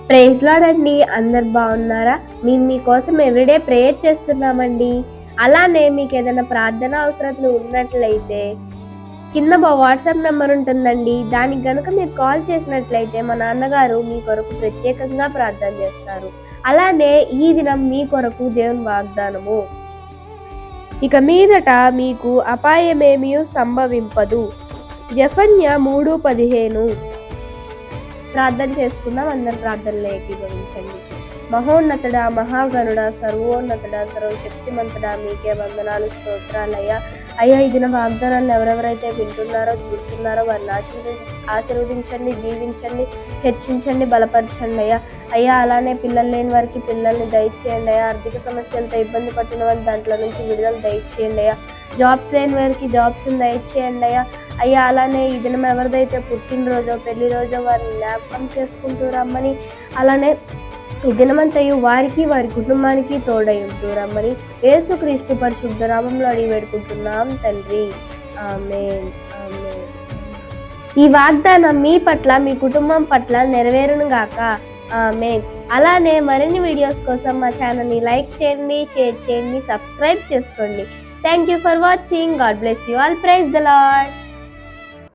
Praise lord అండి. అందరు బాగున్నారా? మేము మీకోసం ఎవ్రీడే ప్రేయర్ చేస్తున్నామండి. అలానే మీకు ఏదైనా ప్రార్థన అవసరతలు ఉన్నట్లయితే కింద మా వాట్సాప్ నెంబర్ ఉంటుందండి. దానికి గనుక మీరు కాల్ చేసినట్లయితే మా నాన్నగారు మీ కొరకు ప్రత్యేకంగా ప్రార్థన చేస్తారు. అలానే ఈ దినం మీ కొరకు దేవుని వాగ్దానము, ఇక మీదట మీకు అపాయమేమీ సంభవింపదు. జెఫన్యా 3:15. ప్రార్థన చేసుకుందాం. అందరు ప్రార్థనలో ఏకీభవించండి. మహోన్నతుడా, మహాగణుడా, సర్వోన్నతుడా, సర్వశక్తిమంతుడా, మీకే వందనాలు, స్తోత్రాలయ్యా. అయ్యా, ఈ దిన వాగ్దానాలను ఎవరెవరైతే వింటున్నారో చూస్తున్నారో వారిని ఆశీర్వదించండి, దీవించండి, హెచ్చించండి, బలపరచండి అయ్యా. అయ్యా, అలానే పిల్లలు లేని వారికి పిల్లల్ని దయచేయండి అయ్యా. ఆర్థిక సమస్యలతో ఇబ్బంది పట్టిన వారికి దాంట్లో నుంచి విడుదల దయచేయండి అయ్యా. జాబ్స్ లేని వారికి జాబ్స్ని దయచేయండి అయ్యా. అయ్యా, అలానే ఈ దినం ఎవరిదైతే పుట్టినరోజో పెళ్లి రోజో వారిని జ్ఞాపకం చేసుకుంటూ రమ్మని, అలానే ఈ దినమంతయు వారికి వారి కుటుంబానికి తోడై ఉంటూ రమ్మని యేసుక్రీస్తు పరిశుద్ధ నామములో అడిగి వేడుకుంటున్నాం తండ్రి. ఆమేన్, ఆమేన్. ఈ వాగ్దానం మీ పట్ల మీ కుటుంబం పట్ల నెరవేరును గాక. ఆమేన్. అలానే మరిన్ని వీడియోస్ కోసం మా ఛానల్ని లైక్ చేయండి, షేర్ చేయండి, సబ్స్క్రైబ్ చేసుకోండి. Thank you for watching. God bless you all. Praise the lord.